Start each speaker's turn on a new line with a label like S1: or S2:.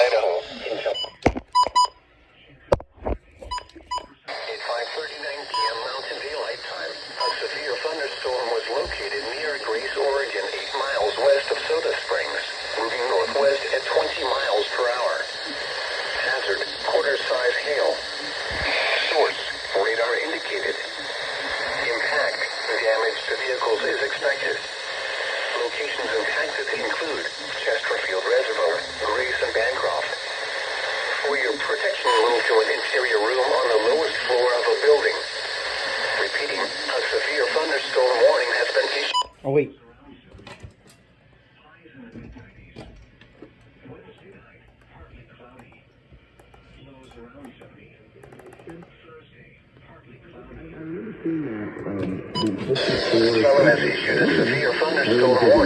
S1: Idaho.
S2: At 5:39 p.m. Mountain Daylight Time, a severe thunderstorm was located near Grace, Oregon, 8 miles west of Soda Springs, moving northwest at 20 miles per hour. Hazard, quarter-size hail. Source, radar indicated. Impact, damage to vehicles is expected. Locations impacted include Chesterfield Reservoir, Grace, and Bancroft. For your protection, move to an interior room on the lowest floor of a building. Repeating, a severe thunderstorm warning has been issued.
S3: Oh, wait.
S2: Someone has issued a severe thunderstorm warning.